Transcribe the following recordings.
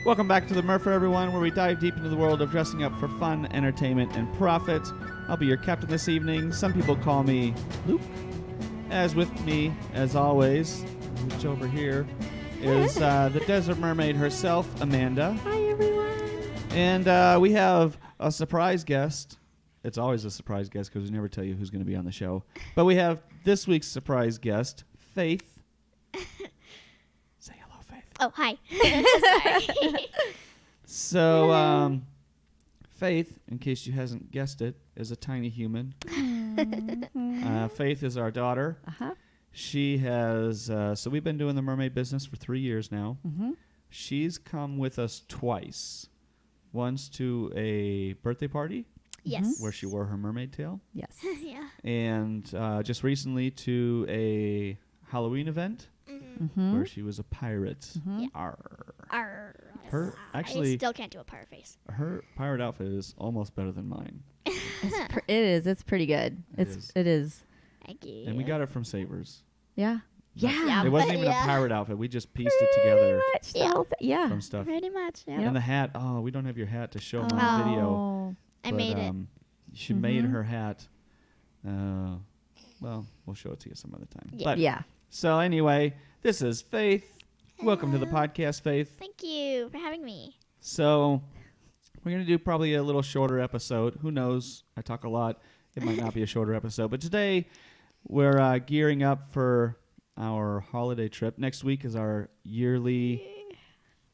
Welcome back to the Murph, everyone, where we dive deep into the world of dressing up for fun, entertainment, and profit. I'll be your captain this evening. Some people call me Luke. As with me, as always, which over here is the Desert Mermaid herself, Amanda. Hi, everyone. And we have a surprise guest. It's always a surprise guest because we never tell you who's going to be on the show. But we have this week's surprise guest, Faith. Say hello, Faith. Oh, hi. Sorry. So, Faith, in case you hasn't guessed it, is a tiny human. Faith is our daughter. Uh-huh. She has, so we've been doing the mermaid business for 3 years now. Mm-hmm. She's come with us twice. Once to a birthday party. Yes. Where she wore her mermaid tail. Yes. Yeah. And just recently to a Halloween event Mm-hmm. where she was a pirate. Mm-hmm. Yeah. Arr. Arr. Her, I actually, still can't do a pirate face. her pirate outfit is almost better than mine. It is. It's pretty good. It is. Thank you. And we got it from Savers. Yeah. Yeah. It wasn't even a pirate outfit. We just pieced it together Yeah. from stuff. Pretty much. Yeah. And the hat. Oh, we don't have your hat to show them Oh. on video. I made it. She made her hat. Well, we'll show it to you some other time. Yeah. But Yeah. So anyway, this is Faith. Welcome to the Hello. podcast, Faith. Thank you for having me. So we're going to do probably a little shorter episode. Who knows? I talk a lot. It might not be a shorter episode. But today we're gearing up for our holiday trip. Next week is our yearly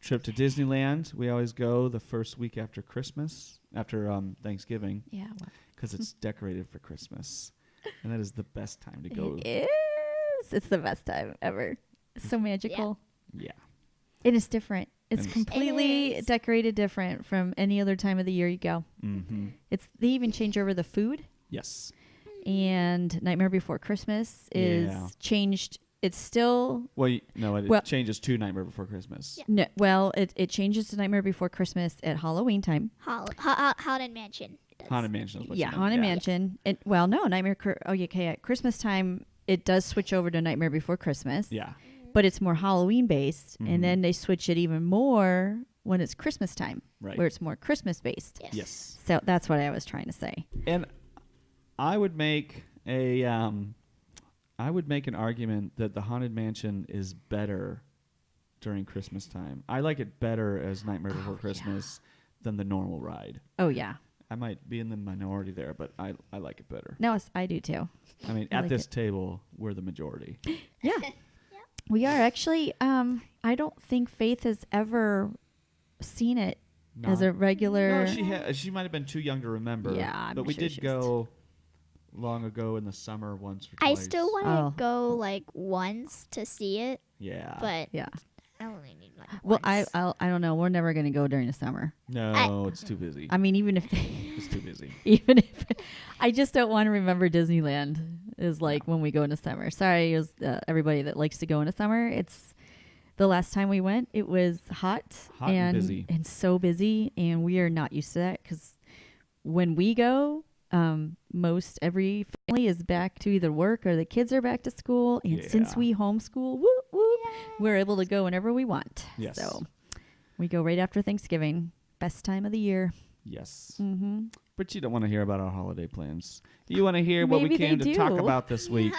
trip to Disneyland. We always go the first week after Christmas, after Thanksgiving, Yeah. because it's decorated for Christmas. And that is the best time to go. It is. It's the best time ever. It's so magical. Yeah. It is different. It's And completely It is. decorated different from any other time of the year you go. Mm-hmm. They even change over the food. Yes. And Nightmare Before Christmas is Yeah. changed. It's still Well, no, it Well- changes to Nightmare Before Christmas. Yeah. no. Well, it changes to Nightmare Before Christmas at Halloween time. Haunted Mansion. Does. Haunted Mansion is what Yeah, you meant. Haunted Mansion. No, Nightmare. Okay, at Christmas time, it does switch over to Nightmare Before Christmas. Yeah. But it's more Halloween based, Mhm. and then they switch it even more when it's Christmas time, Right. where it's more Christmas based. Yes. Yes. So that's what I was trying to say. And I would make an argument that the Haunted Mansion is better during Christmas time. I like it better as Nightmare Before Christmas than the normal ride. Oh yeah, I might be in the minority there, but I like it better. no, I do too. I mean, I at like this it. table, we're the majority. Yeah, we are actually. I don't think Faith has ever seen it as a regular. No, she might have been too young to remember. Yeah, I'm but we sure did she's- go long ago in the summer once or I twice. still want to Oh. go like once to see it, Yeah. but Yeah. I only need like Well, once. I don't know. We're never gonna go during the summer. No, it's too busy. I mean, even if It's too busy. I just don't want to remember Disneyland is like when we go in the summer. Sorry, everybody that likes to go in the summer. It's the last time we went. It was hot And busy. and so busy, and we are not used to that because when we go, most every family is back to either work or the kids are back to school. And since Yeah. we homeschool, we're able to go whenever we want. Yes. So we go right after Thanksgiving. Best time of the year. Yes. Mm-hmm. But you don't want to hear about our holiday plans. You want to hear what we Maybe came they to talk do. about this week.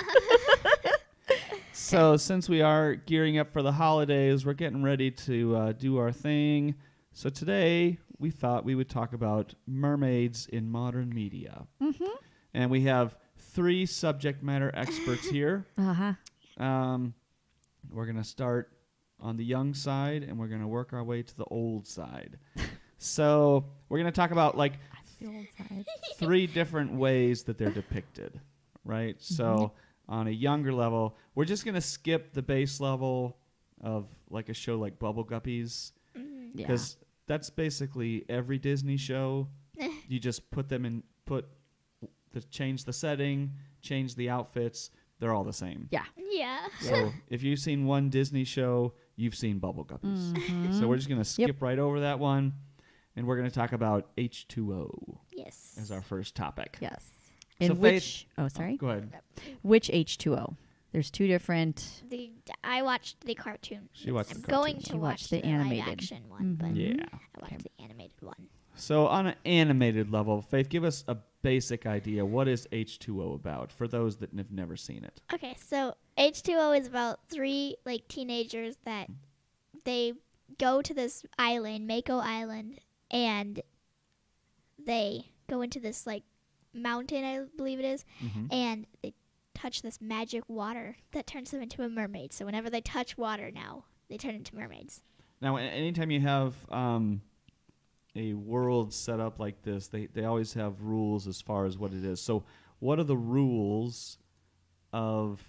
So since we are gearing up for the holidays, we're getting ready to do our thing. So today we thought we would talk about mermaids in modern media. Mm-hmm. And we have 3 subject matter experts here. Uh-huh. We're going to start on the young side, and we're going to work our way to the old side. So we're going to talk about like The old side. 3 different ways that they're depicted, right? So on a younger level, we're just going to skip the base level of like a show like Bubble Guppies, Mm. Yeah. because that's basically every Disney show. You just change the setting, change the outfits. They're all the same. Yeah. Yeah. So if you've seen one Disney show, you've seen Bubble Guppies. Mhm. So we're just going to skip right over that one, and we're going to talk about H2O Yes. as our first topic. Yes. So And which? Oh, sorry. Go ahead. Which H2O? There's two different. I watched the cartoon. She watched I'm the going cartoons. to You watch watched the live animated. action one, but Mhm. Yeah. I watched the animated one. So on an animated level, Faith, give us a basic idea. What is H2O about for those that have never seen it? Okay, so H2O is about 3 like teenagers that they go to this island, Mako Island, and they go into this like mountain, I believe it is, and they touch this magic water that turns them into a mermaid. So whenever they touch water now, they turn into mermaids. Now, anytime you have a world set up like this, they always have rules as far as what it is. So what are the rules of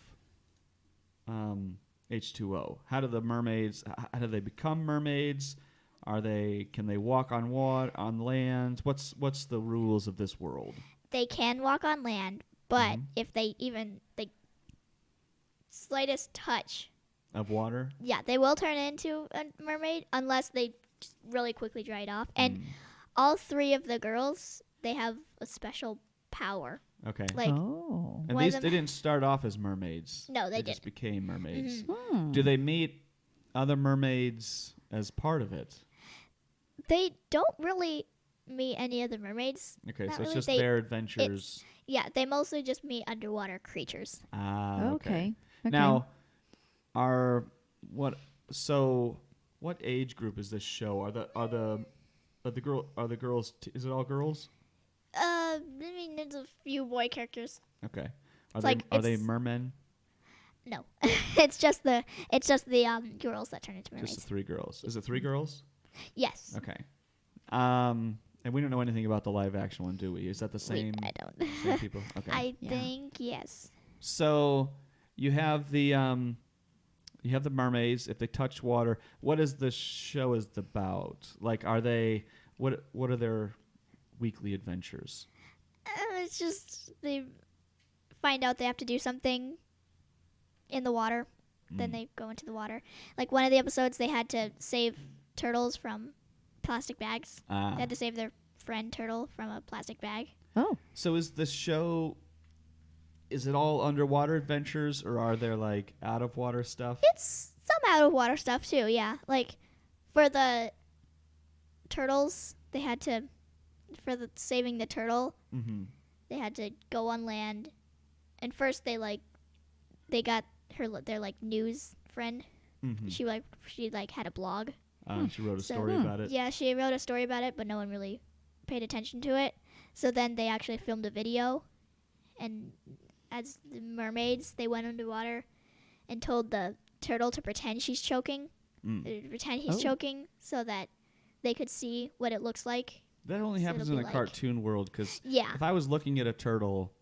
H2O? How do the mermaids, how do they become mermaids? Can they walk on water, on land? What's the rules of this world? They can walk on land, but if they even the slightest touch, Of water? yeah, they will turn into a mermaid unless they just really quickly dry it off. And all 3 of the girls, they have a special power. Okay. Like Oh. And one of they them- didn't start off as mermaids. No, they just didn't. became mermaids. Hmm. Do they meet other mermaids as part of it? They don't really meet any other mermaids. Okay, Not so it's really. just They- their adventures. Yeah, they mostly just meet underwater creatures. Ah, Okay. Okay. Now, what age group is this show? Are the girls? Is it all girls? I mean, there's a few boy characters. Okay. It's like- Are they it's- mermen? No, it's just the girls that turn into Just mermaids. the 3 girls. Is it 3 girls? Yes. Okay. And we don't know anything about the live action one, do we? Is that the same? I don't. Same people. Okay. I Yeah. think yes. So you have the mermaids. If they touch water, what is the show is about? Like, are they what are their weekly adventures? It's just they find out they have to do something in the water. Then they go into the water. Like one of the episodes, they had to save turtles from plastic bags. They had to save their friend turtle from a plastic bag. Oh. So is the show? Is it all underwater adventures, or are there like out of water stuff? It's some out of water stuff too. Yeah, like for the turtles, they had to saving the turtle. Mm-hmm. They had to go on land, and first they got their like news friend. Mm-hmm. She had a blog. She wrote a So- story about it. Yeah, she wrote a story about it, but no one really paid attention to it. So then they actually filmed a video, and as the mermaids, they went underwater and told the turtle to pretend she's choking, pretend he's Oh. choking, so that they could see what it looks like. That only So happens it'll in be the like- cartoon world, because Yeah. if I was looking at a turtle,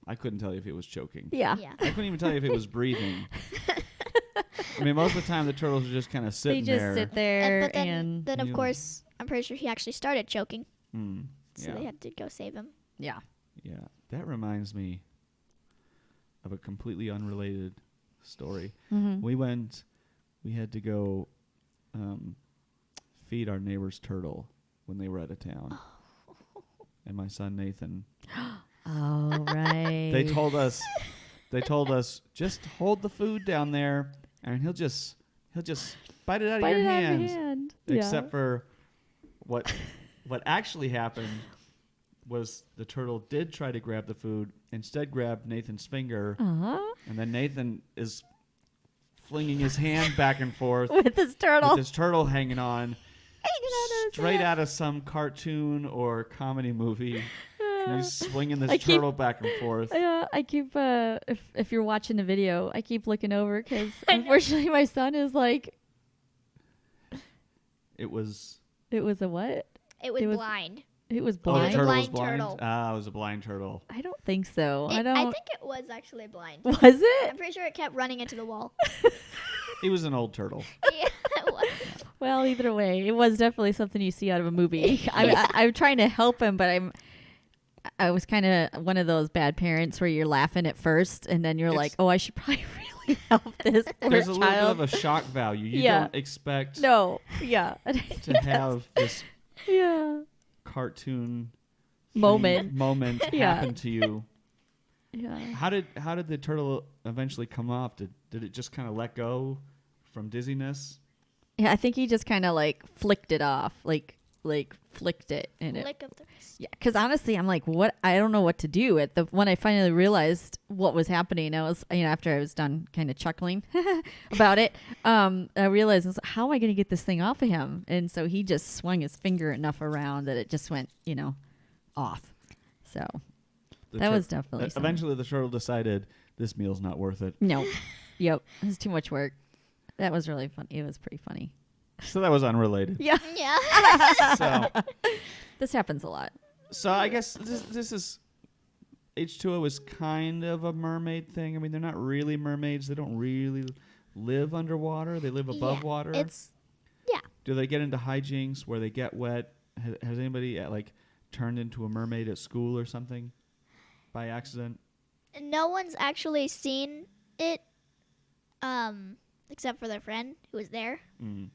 I couldn't tell you if it was choking. Yeah. Yeah. I couldn't even tell you if it was breathing. I mean, most of the time the turtles are just kind of They sitting just there. sit there But then, and then of You- course, I'm pretty sure he actually started choking, so Yeah. they had to go save him. yeah. Yeah, that reminds me of a completely unrelated story. Mm-hmm. We had to go feed our neighbor's turtle when they were out of town. And my son Nathan, Oh right. they told us just hold the food down there and he'll just bite it out Bite of it your out of hand. your hand. Except for what actually happened was the turtle did try to grab the food, instead grabbed Nathan's finger, Uh-huh. and then Nathan is flinging his hand back and forth With this turtle. with his turtle hanging on, Hanging out of his straight hand. out of some cartoon or comedy movie. And he's swinging this I keep- turtle back and forth. Yeah, I keep if you're watching the video, I keep looking over because unfortunately my son is like, It was it was a what? It was It was- blind. It was the blind. turtle blind was blind. turtle. Ah, it was a blind turtle. I don't think so. I I don't. think it was actually blind. Was it? I'm pretty sure it kept running into the wall. He was an old turtle. Yeah, it was. Well, either way, it was definitely something you see out of a movie. I'm trying to help him, but I was kind of one of those bad parents where you're laughing at first, and then you're like, oh, I should probably really help this poor There's a little bit child. of a shock value. You Yeah. don't expect No, yeah, to have this yeah. cartoon Moment. moment Yeah. happen to you. Yeah. How did the turtle eventually come off? Did it just kind of let go from dizziness? Yeah, I think he just kind of like flicked it off, like flicked it, and Lick of the wrist. yeah. Because honestly, I'm like, what? I don't know what to do. When I finally realized what was happening, I was, after I was done, kind of chuckling about it. I realized, I was like, how am I going to get this thing off of him? And so he just swung his finger enough around that it just went, off. So that was definitely something. Eventually, the turtle decided this meal's not worth it. No. Yep. It was too much work. That was really funny. It was pretty funny. So that was unrelated. Yeah. Yeah. So, This happens a lot. so I guess this is H2O is kind of a mermaid thing. I mean, they're not really mermaids. They don't really live underwater. They live above Yeah, water. It's Do they get into hijinks where they get wet? Has anybody turned into a mermaid at school or something by accident? no one's actually seen it, except for their friend who was there, Mm.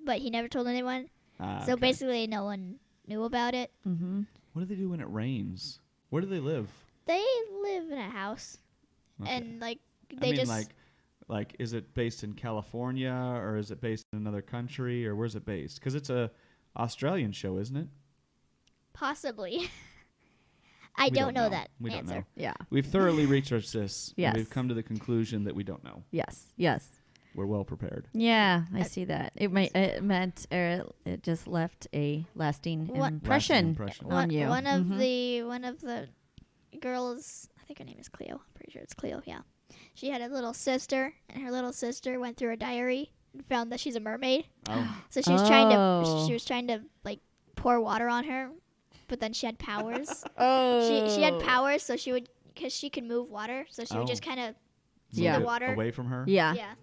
but he never told anyone. So Okay. basically, no one knew about it. Mm-hmm. What do they do when it rains? Where do they live? They live in a house, Okay. and I they mean, just like, is it based in California or is it based in another country or where's it based? Because it's a Australian show, isn't it? possibly. I We don't know that We don't answer. know. Yeah. We've thoroughly researched this. And Yes. we've come to the conclusion that we don't know. Yes. Yes. We're well prepared. Yeah, I Uh, see that. It it just left a lasting What- impression impression. on you. One of Mhm. one of the girls, I think her name is Cleo. I'm pretty sure it's Cleo. Yeah, she had a little sister, and her little sister went through her diary and found that she's a mermaid. Oh, So she was trying to Oh. she was trying to pour water on her, but then she had powers. Oh. She had powers, so she would because she could move water, so she Oh. would just kind of Yeah. the move it water. away from her. Yeah, yeah.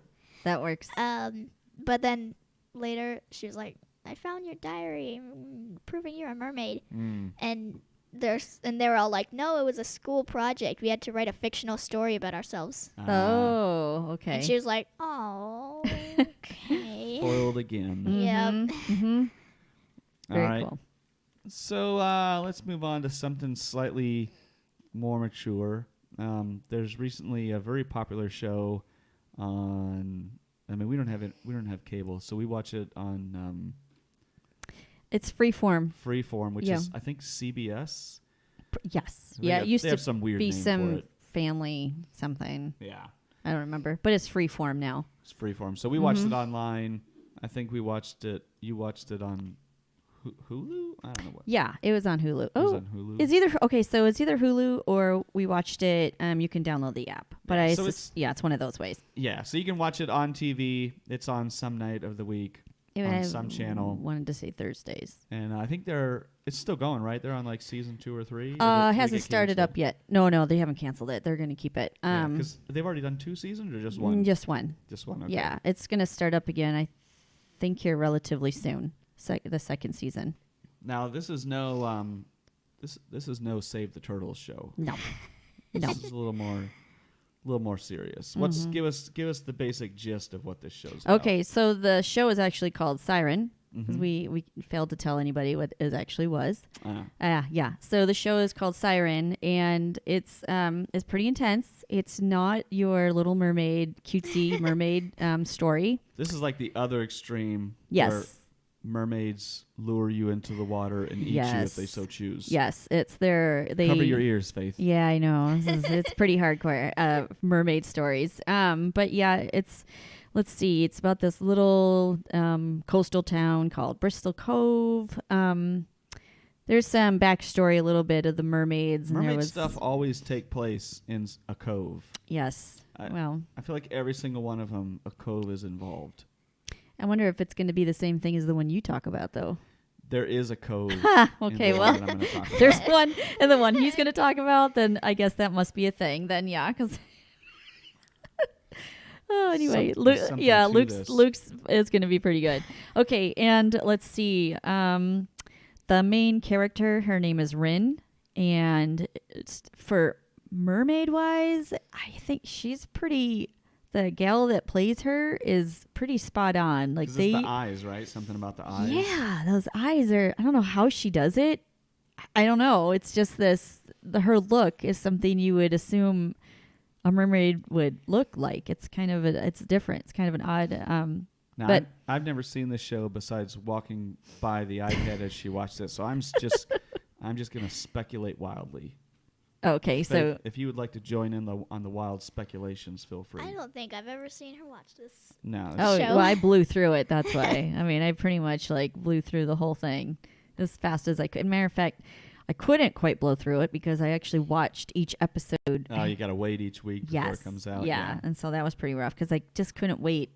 that works. But then later she was like, "I found your diary, proving you're a mermaid." Mm. And they were all like, "No, it was a school project. We had to write a fictional story about ourselves." Oh, okay. And she was like, "Oh, okay." Foiled again. Yep. Mm-hmm. All Very right. cool. So let's move on to something slightly more mature. There's recently a very popular show on. I mean, we don't have it. We don't have cable, so we watch it on It's Freeform. Freeform, which Yeah. is I think CBS. Yes. They Yeah, have- it used they to have some weird be name for some it. family something. Yeah, I don't remember, but it's Freeform now. it's Freeform. So we watched Mhm. it online. I think we watched it. You watched it on Hulu. I don't know what. Yeah, it was on Hulu. It was Oh, on Hulu. it's either okay. So it's either Hulu or we watched it. You can download the app, but Yeah, I so it's one of those ways. Yeah, so you can watch it on TV. It's on some night of the week, on some channel. Wanted to say Thursdays. and I think it's still going, right? They're on like season 2 or 3. It hasn't started up yet. No, they haven't canceled it. They're going to keep it. Because they've already done 2 seasons or just one. Just one. Just one. Okay. Yeah, it's going to start up again. I think here relatively soon. The second season. Now this is no this is no Save the Turtles show. No, This no. is a little more serious. What's give us the basic gist of what this show's about. Okay, so the show is actually called Siren. 'Cause Mhm. we failed to tell anybody what it actually was. Uh, Yeah. So the show is called Siren, and it's pretty intense. It's not your Little Mermaid cutesy mermaid story. this is like the other extreme. Yes. Where mermaids lure you into the water and eat you if Yes. they so choose. Yes, they Cover your ears, Faith. Yeah, I know. It's pretty hardcore mermaid stories. But yeah, let's see. It's about this little coastal town called Bristol Cove. There's some backstory, a little bit of the mermaids. And there Mermaid was, stuff always take place in a cove. Yes. Well, I feel like every single one of them, a cove is involved. I wonder if it's going to be the same thing as the one you talk about, though. There is a cove. Okay, in the well, one that I'm gonna talk about. there's one, and the one he's going to talk about, then I guess that must be a thing. Then, yeah, because. Oh, anyway, There's something to this. Luke's is going to be pretty good. Okay, and let's see. The main character, her name is Rin, and for mermaid wise, I think she's pretty. The gal that plays her is pretty spot on. Like 'Cause it's the eyes, right? Something about the eyes. yeah, those eyes are. I don't know how she does it. I don't know. It's just her look is something you would assume a mermaid would look like. It's kind of it's different. It's kind of an odd. Now, but I've never seen this show besides walking by the iPad as she watched it, so I'm just going to speculate wildly. okay, so If you would like to join in on the wild speculations, feel free. I don't think I've ever seen her watch this. No. oh show. well, I blew through it. That's why. I mean, I pretty much like blew through the whole thing as fast as I could. Matter of fact, I couldn't quite blow through it because I actually watched each episode. Oh, you got to wait each week before it comes out. Yeah, and so that was pretty rough because I just couldn't wait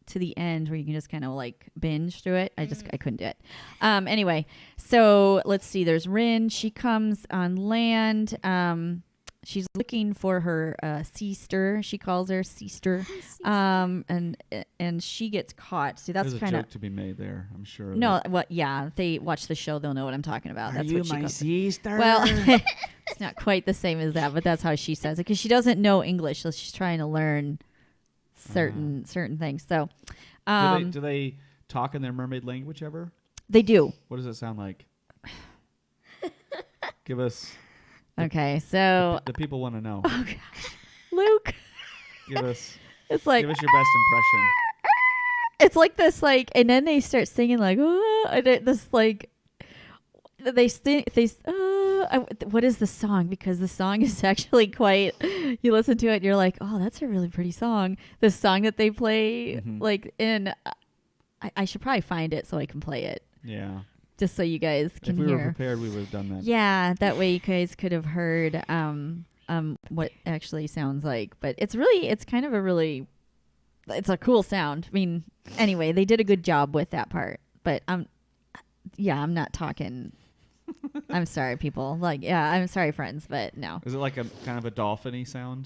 to the end where you can just kind of like binge through it. I couldn't do it. Anyway, so let's see. There's Rin. She comes on land. She's looking for her sister. She calls her sister. And she gets caught. See, that's There's kind a of joke to be made there, I'm sure. no. What? Yeah, if they watch the show, they'll know what I'm talking about. That's what she calls it. sister? Well, it's not quite the same as that, but that's how she says it because she doesn't know English, so she's trying to learn certain things. So, do they talk in their mermaid language ever? they do. What does it sound like? Give us. Okay, so The people want to know. oh gosh, Luke, Give us. it's like Give us your best impression. it's like this like, and then they start singing like this like they sing what is the song? Because the song is actually quite. You listen to it, and you're like, oh, that's a really pretty song. The song that they play like in. I should probably find it so I can play it. Yeah. Just so you guys can If we hear. were prepared, we would have done that. Yeah, that way you guys could have heard what it actually sounds like. But it's kind of it's a cool sound. I mean, anyway, they did a good job with that part. But I'm not talking. I'm sorry, people. Like, yeah, I'm sorry, friends, but no. Is it like a kind of a dolphin-y sound?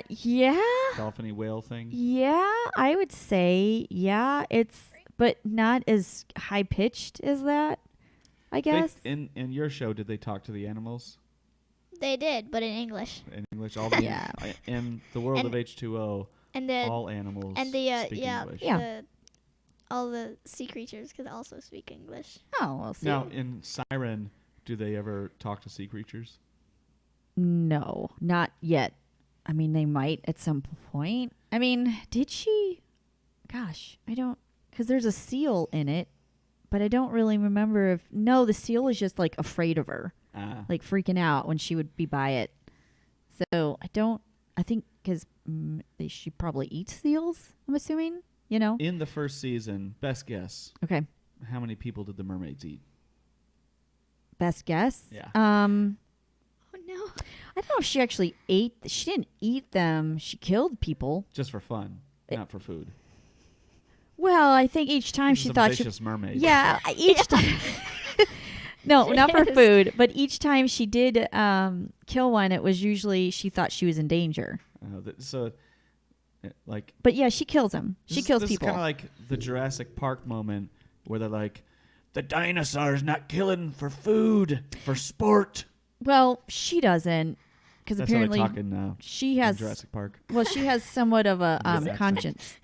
Yeah. Dolphin-y whale thing? Yeah, I would say, yeah. But not as high pitched as that, I guess. In your show, did they talk to the animals They did, but in English. in English? All the Yeah. In the world And- of H2O, And the all animals and the speak yeah, English. Yeah. all the sea creatures could also speak English. Oh, we'll see. Now, in Siren, do they ever talk to sea creatures? No, not yet. I mean, they might at some point. I mean, did she? Gosh, I don't. Because there's a seal in it, but I don't really remember if. No, the seal is just like afraid of her, like freaking out when she would be by it. So I don't. I think because she probably eats seals. I'm assuming. You know. In the first season, best guess, Okay. how many people did the mermaids eat? Best guess. Yeah. Oh no! I don't know if she actually ate. She didn't eat them. She killed people. Just for fun, not for food. Well, I think each time she Some thought she. vicious mermaid. Yeah, each time. No, not for food, but each time she did kill one, it was usually she thought she was in danger. Like. But yeah, she kills him. She kills this people. This is kind of like the Jurassic Park moment where they're like, the dinosaurs not killing for food, for sport. Well, she doesn't, because That's apparently how they talk in she has. Jurassic Park. Well, she has somewhat of a Accent. conscience.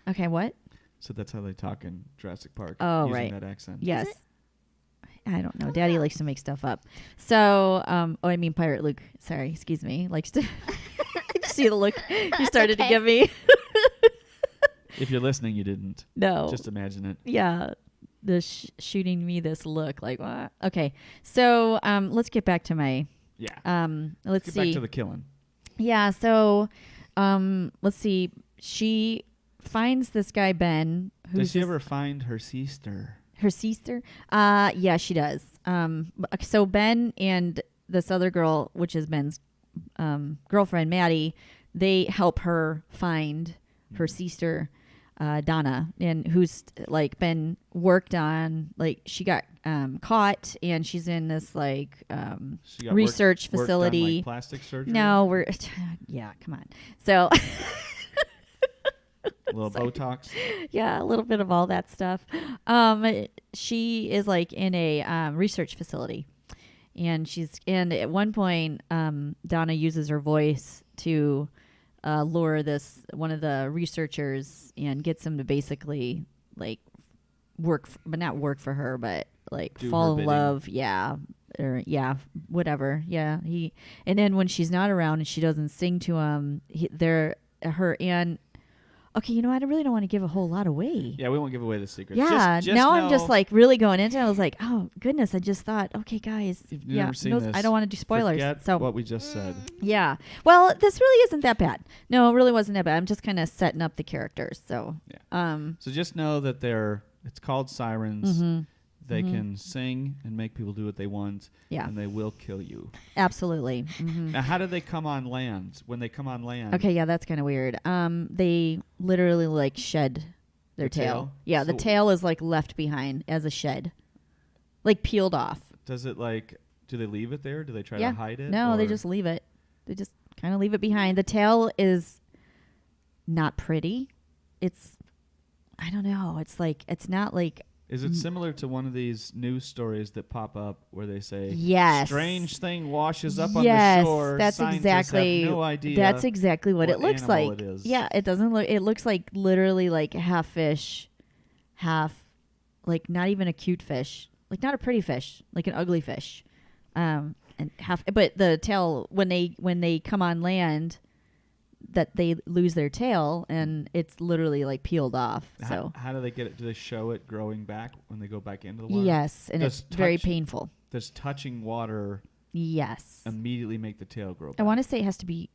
Okay, what? So that's how they talk in Jurassic Park. Oh, using right. that accent. Yes. I don't know. Daddy likes to make stuff up. So, I mean Pirate Luke. Sorry, excuse me. Likes to. See the look you started to give me. If you're listening, you didn't. No. Just imagine it. Yeah. The shooting me this look like what? Okay. So, let's get back to my. Yeah. Let's Get see. back to the killing. Yeah. So, let's see. She finds this guy Ben. Does she ever find her sister? Her sister? Yeah, she does. So Ben and this other girl, which is Ben's girlfriend, Maddie, they help her find her sister, Donna, and who's like Ben worked on. Like she got caught, and she's in this like She got research worked on, facility. like, plastic surgery? No, we're yeah. Come on. So. A little Botox. Yeah, a little bit of all that stuff. She is like in a research facility, and at one point, Donna uses her voice to lure one of the researchers and gets him to basically like but not work for her, but like Do fall her in bidding. love. Yeah, or yeah, whatever. Yeah, and then when she's not around and she doesn't sing to him, her aunt. Okay, you know what? I really don't want to give a whole lot away. Yeah, we won't give away the secrets. Yeah, just now know I'm just like really going into it. I was like, oh goodness, I just thought, okay, guys, if you've yeah, never seen this, I don't want to do spoilers. forget So what we just said. yeah, well, this really isn't that bad. No, it really wasn't that bad. I'm just kind of setting up the characters. So So just know that it's called sirens. mm-hmm, They can sing and make people do what they want. yeah, And they will kill you. absolutely. Mm-hmm. Now, how do they come on land? When they come on land, Okay, yeah, that's kind of weird. They literally like shed their The tail? Yeah, the So- tail is like left behind as a shed, like peeled off. does it do they leave it there? Do they try Yeah. to hide it? No, they or- just leave it. They just kind of leave it behind. The tail is not pretty. I don't know. It's not like. Is it similar to one of these news stories that pop up where they say, Yes. strange thing washes up Yes, on the shore? that's Scientists exactly. have no idea. That's exactly what it looks animal like. it is. Yeah, it doesn't look. It looks like literally like half fish, half like not even a cute fish, like not a pretty fish, like an ugly fish, and half. But the tail when they come on land, that they lose their tail and it's literally like peeled off. So How do they get it? Do they show it growing back when they go back into the water? yes, and Does it's very touch- painful. Does touching water Yes, immediately make the tail grow back? I want to say it has to be.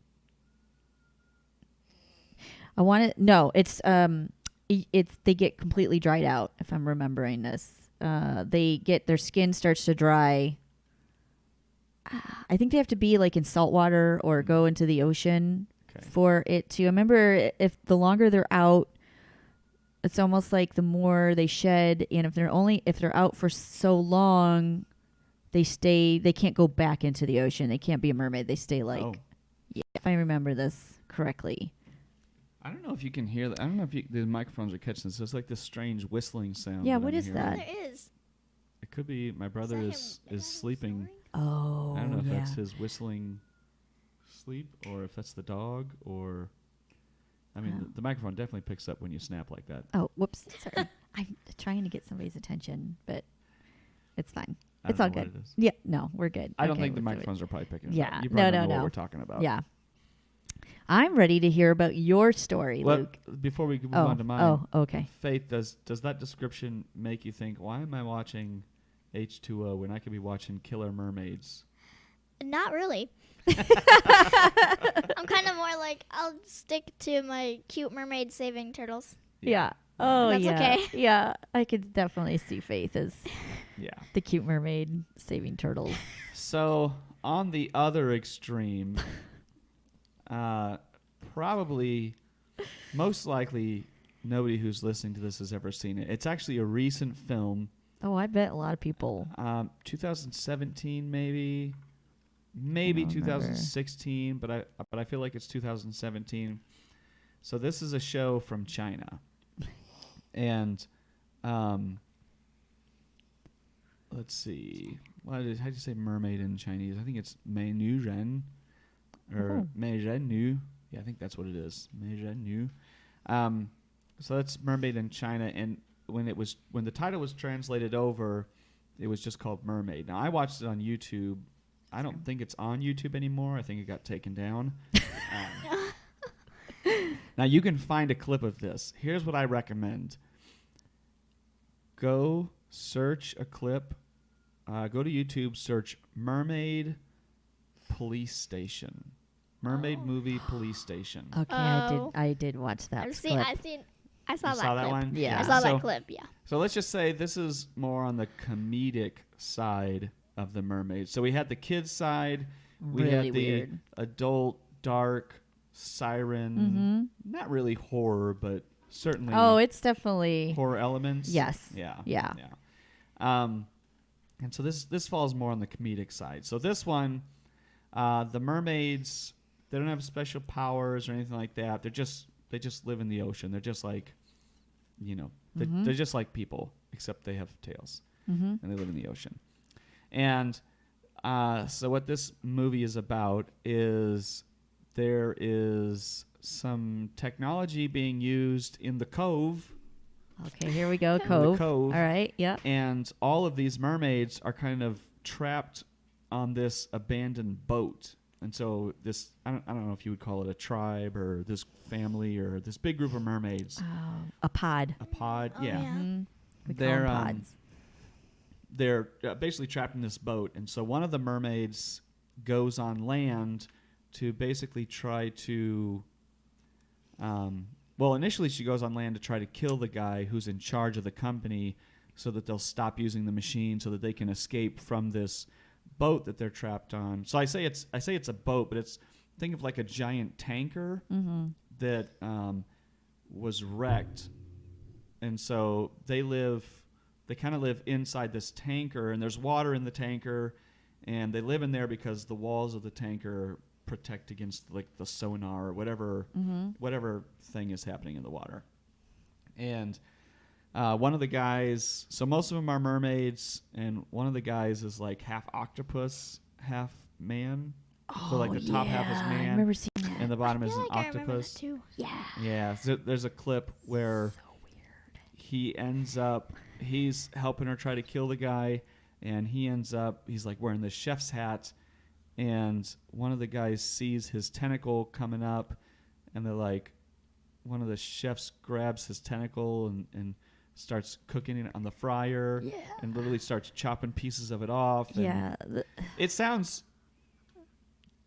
I want to no. It's they get completely dried out. If I'm remembering this, their skin starts to dry. I think they have to be like in salt water or go into the ocean Okay. for it to. I remember if the longer they're out, it's almost like the more they shed, and if they're out for so long, they can't go back into the ocean. They can't be a mermaid. They stay like, yeah, if I remember this correctly. I don't know if you can hear that. I don't know if the microphones are catching this. It's like this strange whistling sound. Yeah, that what I'm is hearing. that? There is. It could be my brother is sleeping. Oh, I don't know if yeah. that's his whistling sleep or if that's the dog or. I mean, Oh. the microphone definitely picks up when you snap like that. Oh, whoops. Sorry. I'm trying to get somebody's attention, but it's fine. I It's don't all know what good. it is. Yeah, no, we're good. I don't Okay, think the let's do it. microphones are probably picking it Yeah, up. You no, probably no, know no. what we're talking about. Yeah. I'm ready to hear about your story, Well, Luke. before we move Oh, on to mine, oh, okay. Faith, does that description make you think, why am I watching H2O when I could be watching Killer Mermaids? Not really. I'm kind of more like I'll stick to my cute mermaid saving turtles. Yeah. Oh, That's yeah. okay. Yeah, I could definitely see Faith as Yeah. the cute mermaid saving turtles. So on the other extreme, probably, most likely, nobody who's listening to this has ever seen it. It's actually a recent film, Oh, I bet a lot of people. 2017 maybe I don't 2016, but I feel like it's 2017. So this is a show from China, and let's see, how do you say mermaid in Chinese? I think it's Mei Nu Ren, or Oh. Mei Ren Nu. Yeah, I think that's what it is. Mei Ren Nu. So that's mermaid in China, and when the title was translated over, it was just called Mermaid. Now I watched it on YouTube. I don't think it's on YouTube anymore. I think it got taken down. Now you can find a clip of this. Here's what I recommend. Go search a clip. Go to YouTube, search Mermaid Police Station. Mermaid movie Police Station. Okay, Oh. I did watch that. I clip. saw You that saw that clip. one? Yeah. I saw So- that clip. Yeah. So let's just say this is more on the comedic side of the Mermaids. So we had the kids side, we Really had the weird. adult, dark, siren, Mm-hmm. not really horror, but certainly Oh, it's definitely. horror elements. Yes. Yeah. Yeah. And so this falls more on the comedic side. So this one, the mermaids, they don't have special powers or anything like that. They just live in the ocean. They're just like, they're just like people, except they have tails Mm-hmm. and they live in the ocean. And so what this movie is about is there is some technology being used in the cove, Okay, here we go. the Cove. cove. All right. Yeah. and all of these mermaids are kind of trapped on this abandoned boat. And so this, I don't know if you would call it a tribe or this family or this big group of mermaids. A pod. A pod, Oh, yeah. yeah. Mm-hmm. We call They're, them pods. They're basically trapped in this boat. And so one of the mermaids goes on land to basically try to, well, initially she goes on land to try to kill the guy who's in charge of the company so that they'll stop using the machine so that they can escape from this boat that they're trapped on. So I say it's a boat, but it's, think of like a giant tanker that was wrecked. And so they kind of live inside this tanker, and there's water in the tanker, and they live in there because the walls of the tanker protect against like the sonar or whatever thing is happening in the water. And one of the guys, so most of them are mermaids, and one of the guys is like half octopus, half man. So like the top half is I man, remember seeing that. and the bottom is an I remember that octopus. too. Yeah. Yeah, so there's a clip where he ends up, he's helping her try to kill the guy, and he's like wearing this chef's hat, and one of the guys sees his tentacle coming up, and they're like, one of the chefs grabs his tentacle and starts cooking it on the fryer, and literally starts chopping pieces of it off. Yeah.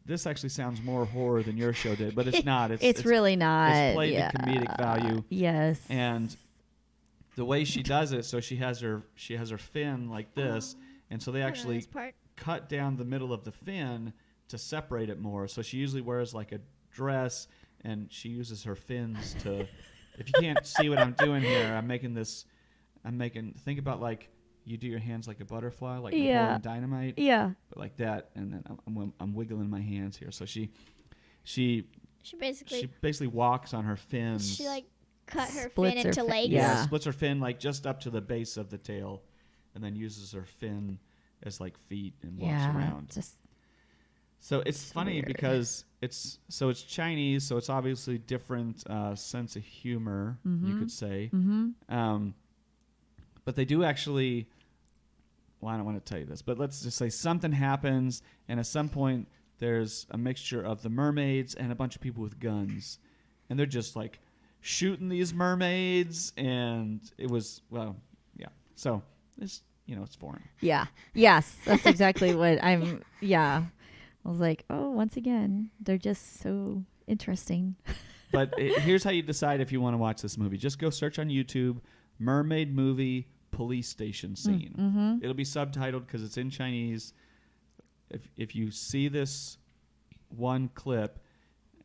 This actually sounds more horror than your show did, but it's not. It's really not. It's played to comedic value. Yes. And the way she does it, so she has her fin like this, and so they actually This part. cut down the middle of the fin to separate it more. So she usually wears like a dress, and she uses her fins to. If you can't see what I'm doing here, think about like you do your hands like a butterfly, like you're pouring dynamite. Yeah. But like that, and then I'm wiggling my hands here. So she She basically walks on her fins. she like cut her Splits fin her into fin- legs. Yeah. Splits her fin like just up to the base of the tail, and then uses her fin as like feet and walks around. Just So it's funny weird. because it's Chinese, so it's obviously different sense of humor, you could say. But they do actually. Well, I don't want to tell you this, but let's just say something happens, and at some point there's a mixture of the mermaids and a bunch of people with guns, and they're just like shooting these mermaids, and it was So it's it's foreign. Yeah. Yes. That's exactly what I'm. Yeah. I was like, oh, once again, they're just so interesting. But here's how you decide if you want to watch this movie. Just go search on YouTube, mermaid movie police station scene. It'll be subtitled because it's in Chinese. If you see this one clip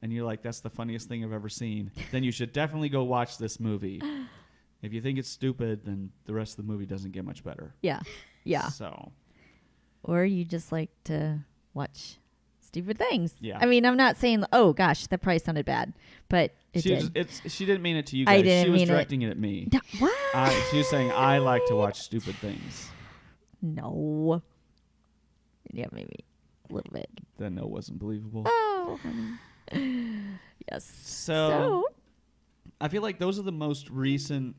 and you're like, that's the funniest thing I've ever seen, then you should definitely go watch this movie. If you think it's stupid, then the rest of the movie doesn't get much better. Yeah. Yeah. So. Or you just like to watch stupid things. Yeah. I mean, I'm not saying, oh gosh, that probably sounded bad, but it She did. she didn't mean it to you I guys. didn't She was mean it. directing it at me. What? She was saying I like to watch stupid things. No. Yeah, maybe a little bit. That no wasn't believable. Oh, honey. Yes. So I feel like those are the most recent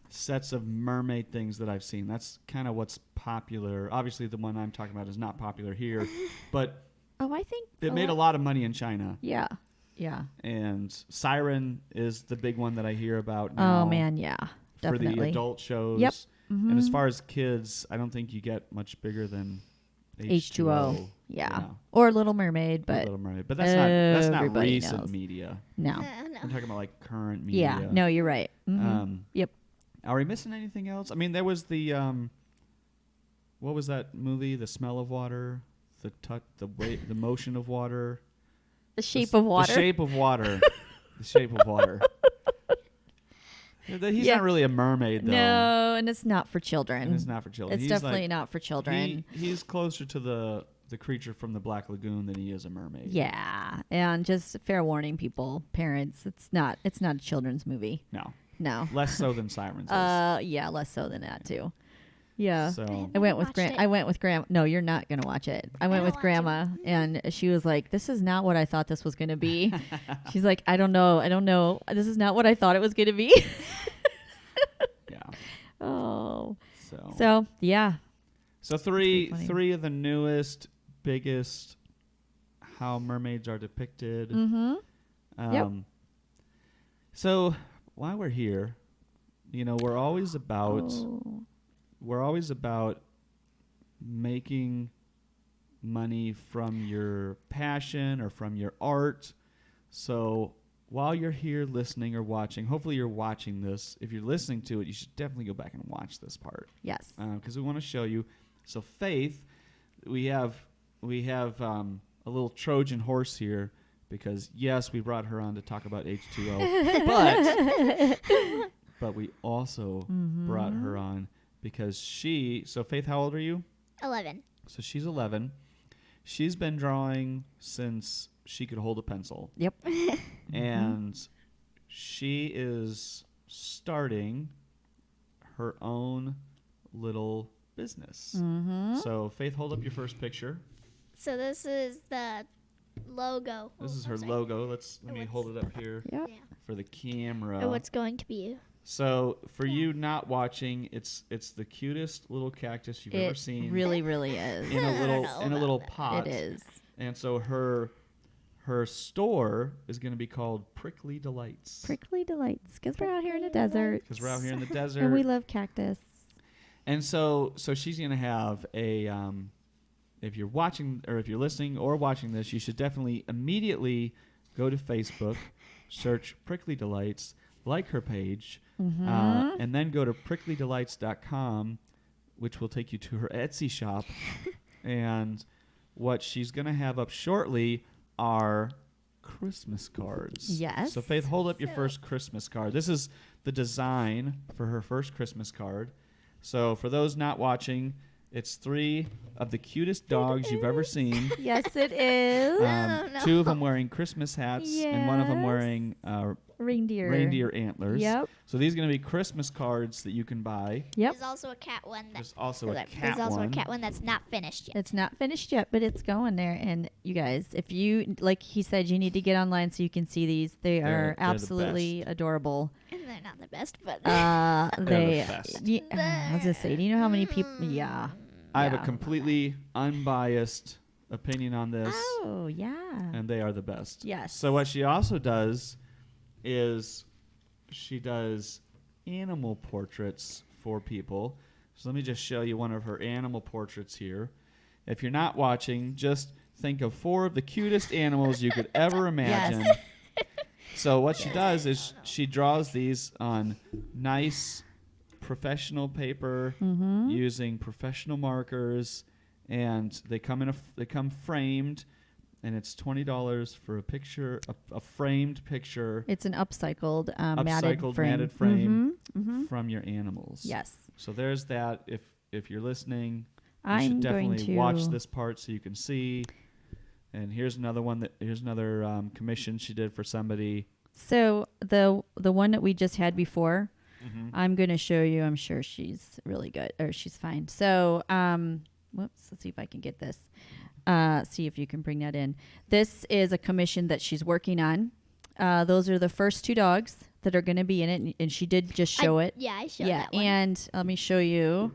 sets of mermaid things that I've seen. That's kind of what's popular. Obviously, the one I'm talking about is not popular here, but I think they made a lot of money in China. Yeah. Yeah. And Siren is the big one that I hear about now. Oh man, yeah. Definitely. For the adult shows. Yep. And as far as kids, I don't think you get much bigger than H2O. Yeah. You know. Or Little Mermaid, but Little Mermaid. But that's not everybody recent knows. media. no. No. I'm talking about like current media. Yeah. No, you're right. Yep. Are we missing anything else? I mean, there was the what was that movie? The Smell of Water, the motion of water, The Shape of Water. The Shape of Water. The Shape of Water. He's not really a mermaid, though. No, and it's not for children. And it's not for children. It's He's definitely like, not for children. He's closer to the creature from the Black Lagoon than he is a mermaid. Yeah, and just fair warning, people, parents, it's not a children's movie. No. Less so than Sirens is. Yeah, less so than that too. Yeah. So I went with Watched it. I went with Grandma. No, you're not gonna watch it. I went don't with watch Grandma, and she was like, "This is not what I thought this was gonna be." She's like, "I don't know. This is not what I thought it was gonna be." yeah. Oh. So So yeah. So pretty three funny. of the newest biggest how mermaids are depicted. Mm-hmm. Yep. So while we're here, we're always about making money from your passion or from your art. So while you're here listening or watching, hopefully you're watching this. If you're listening to it, you should definitely go back and watch this part. Yes. Because we want to show you. So Faith, we have a little Trojan horse here because yes, we brought her on to talk about H2O, but we also brought her on because so Faith, how old are you? 11. So she's 11. She's been drawing since she could hold a pencil. Yep. And she is starting her own little business. Mm-hmm. So Faith, hold up your first picture. So this is the logo. This is her logo. Let me hold it up here Yep. Yeah. for the camera. Or what's going to be. So for you not watching, it's the cutest little cactus you've ever seen. It really, really is. in a little that. pot. It is. And so her store is going to be called Prickly Delights. Prickly Delights, because we're out here in the desert. Because we're out here in the desert. And we love cactus. And so she's going to have a if you're watching or if you're listening or watching this, you should definitely immediately go to Facebook, search Prickly Delights, like her page, and then go to pricklydelights.com, which will take you to her Etsy shop. And what she's going to have up shortly are Christmas cards. Yes. So Faith, hold up your first Christmas card. This is the design for her first Christmas card. So for those not watching, it's 3 of the cutest dogs you've ever seen. Yes, it is. 2 of them wearing Christmas hats and one of them wearing Reindeer antlers. Yep. So these are going to be Christmas cards that you can buy. Yep. There's also a cat one. There's also a cat There's also one. a cat one that's not finished yet. It's not finished yet, but it's going there. And you guys, if you, like he said, you need to get online so you can see these. They're the absolutely adorable. And they're not the best, but They're the They. best. I was gonna say, do you know how many people? Yeah. I have a Yeah. completely unbiased opinion on this, Oh yeah. and they are the best. Yes. So what she also does is she does animal portraits for people. So let me just show you one of her animal portraits here. If you're not watching, just think of 4 of the cutest animals you could ever imagine. So what she does is she draws these on nice professional paper using professional markers, and they come framed, and it's $20 for a picture, a framed picture. It's an upcycled Upcycled matted frame. from your animals. Yes. So there's that. If you're listening, you I'm should going definitely to watch this part so you can see. And here's another one here's another commission she did for somebody. So the one that we just had before, I'm going to show you. I'm sure she's really good, or she's fine. So, whoops, let's see if I can get this. See if you can bring that in. This is a commission that she's working on. Those are the first 2 dogs that are going to be in it, and she did just show it. Yeah, I showed Yeah, that one. and let me show you.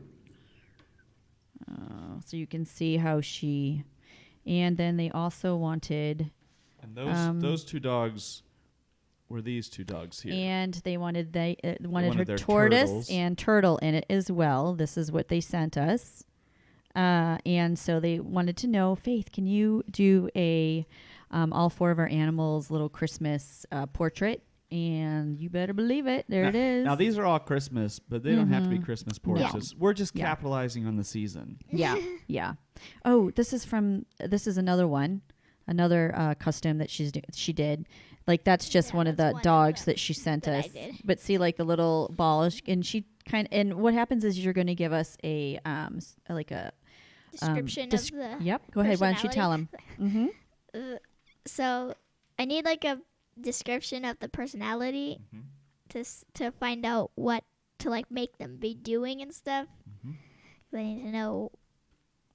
So you can see how she, and then they also wanted, And those 2 dogs were these 2 dogs here. and they wanted her their tortoise turtles. and turtle in it as well. This is what they sent us. And so they wanted to know, Faith, can you do a all 4 of our animals' little Christmas portrait? And you better believe it. There it is. Now these are all Christmas, but they don't have to be Christmas portraits. We're just Yeah. capitalizing on the season. Yeah, yeah. Oh, this is another one, another custom that she did. Like that's just Yeah, one of the that's one of dogs them that she sent that I us. did. But see, like the little ball, and she and what happens is you're going to give us a like a Description of the. Yep. Go ahead. Why don't you tell him? Mm-hmm. So I need like a description of the personality to find out what to like make them be doing and stuff. I need to know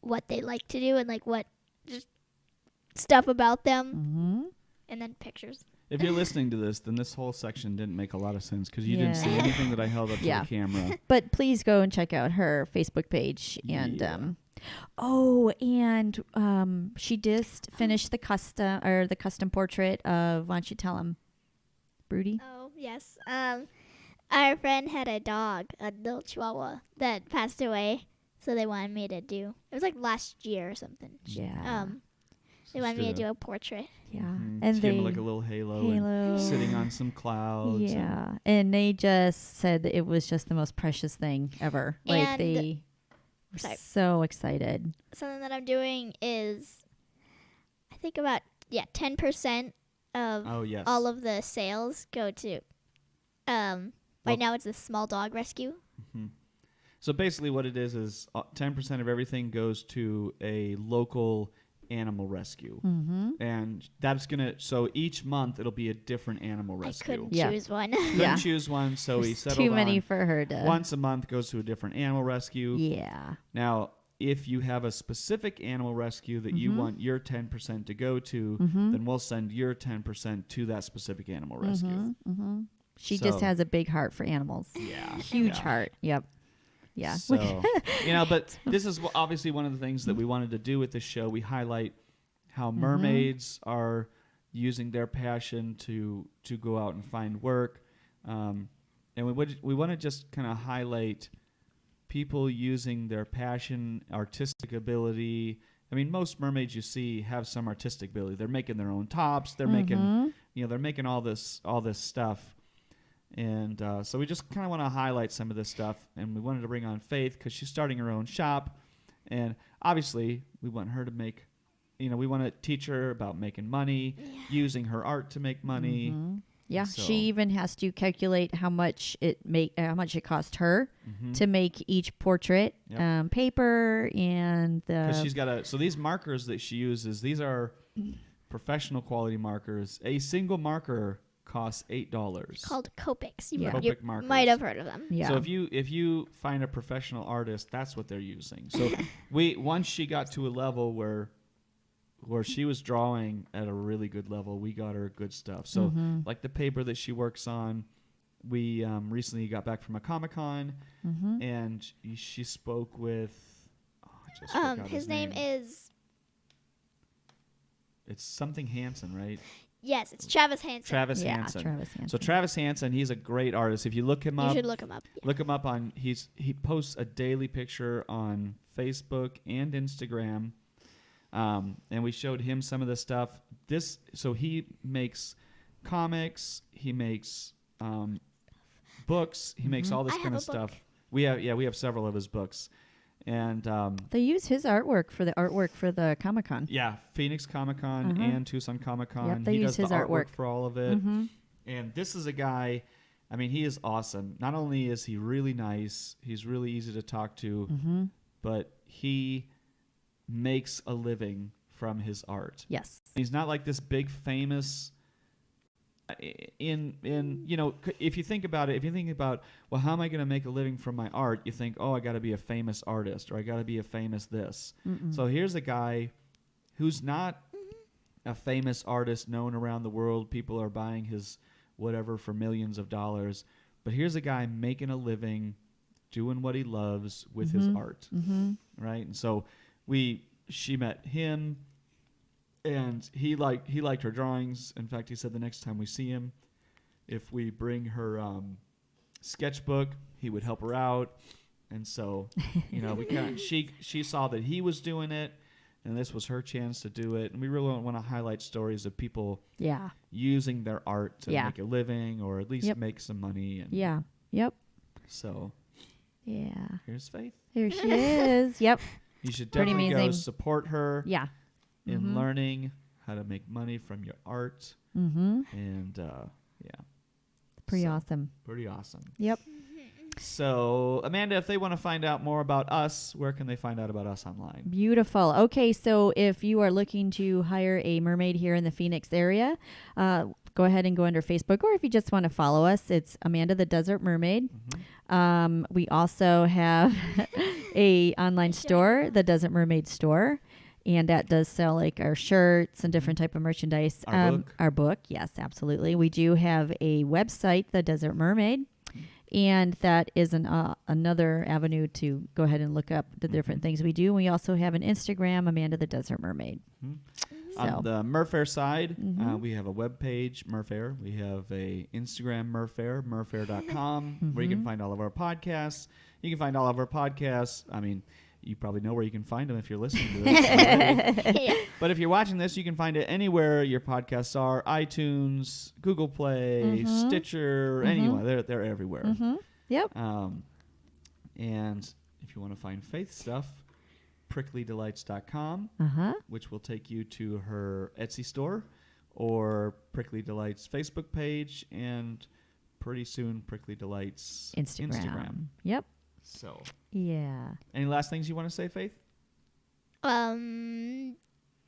what they like to do and like what just stuff about them, and then pictures. If you're listening to this, then this whole section didn't make a lot of sense because you didn't see Yeah. anything that I held up to Yeah. the camera. But please go and check out her Facebook page and Yeah. Oh, and she just finished the custom portrait of. Why don't you tell him, Broody? Oh, yes. Our friend had a dog, a little chihuahua, that passed away. So they wanted me to do. It was like last year or something. Yeah. They wanted me to do a portrait. Yeah, And and give they him like a little halo. And sitting on some clouds. Yeah, and they just said that it was just the most precious thing ever. Like And- they were Sorry. so excited. Something that I'm doing is, I think about 10% of Oh yes. all of the sales go to. Well- Right now it's a small dog rescue. Mhm. So basically, what it is 10% of everything goes to a local animal rescue, Mm-hmm. and that's gonna. So each month it'll be a different animal I rescue. couldn't Yeah. choose one. Couldn't Yeah. choose one, so he There's settled too many on for her to. once a month goes to a different animal rescue. Yeah. Now, if you have a specific animal rescue that you Mhm. want your 10% to go to, Mm-hmm. then we'll send your 10% to that specific animal rescue. Mm-hmm. Mm-hmm. She just So- has a big heart for animals. Yeah, Huge yeah. heart. Yep. Yeah. So, but this is obviously one of the things that we wanted to do with this show. We highlight how Mm-hmm. mermaids are using their passion to go out and find work, and we want to just kind of highlight people using their passion, artistic ability. I mean, most mermaids you see have some artistic ability. They're making their own tops. They're making Mhm. they're making all this stuff. And so we just kind of want to highlight some of this stuff, and we wanted to bring on Faith because she's starting her own shop, and obviously we want her to make, we want to teach her about making money, using her art to make money. Mhm. Yeah, So- she even has to calculate how much it cost her Mhm. to make each portrait, Yep. paper and Because the she's got so these markers that she uses, these are professional quality markers. A single marker costs $8. Called Copics. You, Yeah. you Copic markers. might have heard of them. yeah. So if you find a professional artist, that's what they're using. So once she got to a level where she was drawing at a really good level, we got her good stuff. So Mhm. like the paper that she works on, we recently got back from a Comic-Con, Mhm. and she spoke with I just forgot His name is it's something Hansen, right? yes, it's Travis Hansen. Travis yeah, Hansen. Travis Hansen. So Travis Hansen, he's a great artist. If you look him You up, should look him up. Yeah. look him up on he posts a daily picture on Facebook and Instagram, and we showed him some of the stuff. So he makes comics, he makes books, he makes all this I kind have of a book. stuff. We have several of his books, and They use his artwork for the Comic-Con. yeah, Phoenix Comic Con Uh-huh. and Tucson Comic Con. Yep, they he use does the his artwork artwork. for all of it. Mhm. And this is a guy, I mean, he is awesome. Not only is he really nice, he's really easy to talk to, Mhm. but he makes a living from his art. Yes. He's not like this big famous if you think about well, how am I going to make a living from my art, you think, oh, I got to be a famous artist, or I got to be a famous this. Mm-mm. So here's a guy who's not a famous artist known around the world. People are buying his whatever for millions of dollars. But here's a guy making a living, doing what he loves with his Mhm. art, Mhm. right? And so she met him, and he liked her drawings. In fact, he said the next time we see him, if we bring her sketchbook, he would help her out. And so, we she saw that he was doing it, and this was her chance to do it. And we really want to highlight stories of people Yeah. using their art to Yeah. make a living, or at least Yep. make some money. And Yeah. Yep. so Yeah. here's Faith. Here she is. Yep. You should Pretty definitely go amazing. support her Yeah. in Mhm. learning how to make money from your art. Mhm. And Pretty So, awesome. pretty awesome. Yep. So, Amanda, if they want to find out more about us, where can they find out about us online? Beautiful. Okay, so if you are looking to hire a mermaid here in the Phoenix area, go ahead and go under Facebook, or if you just want to follow us, it's Amanda the Desert Mermaid. We also have a online store, the Desert Mermaid store, and that does sell like our shirts and different type of merchandise. Our book. Our book, yes, absolutely. We do have a website, the Desert Mermaid, And that is another avenue to go ahead and look up the different things we do. We also have an Instagram, Amanda the Desert Mermaid. So. On the Merfair side, we have a webpage, Merfair. We have a Instagram, Merfair, merfair.com, where you can find all of our podcasts. You can find all of our podcasts. I mean, you probably know where you can find them if you're listening to this. Yeah. But if you're watching this, you can find it anywhere your podcasts are: iTunes, Google Play, Stitcher, anywhere. They're everywhere. Yep. And if you want to find Faith stuff, pricklydelights.com, which will take you to her Etsy store or Prickly Delights Facebook page, and pretty soon Prickly Delights Instagram. Yep. So, yeah. Any last things you want to say, Faith?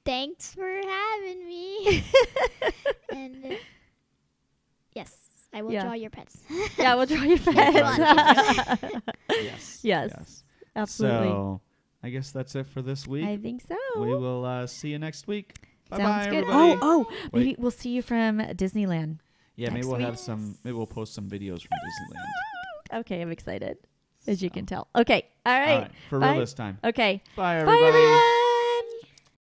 Thanks for having me. And yes, I will draw your pets. Yeah, we'll draw your pets. Yes. Absolutely. So, I guess that's it for this week. I think so. We will see you next week. Bye-bye, Sounds good. everybody. Maybe we'll see you from Disneyland. Yeah, maybe next we'll week. have some. Maybe we'll post some videos from Disneyland. Okay, I'm excited, as you can tell. Okay, all right. For real this time. Okay. Bye, Bye, everybody. everyone.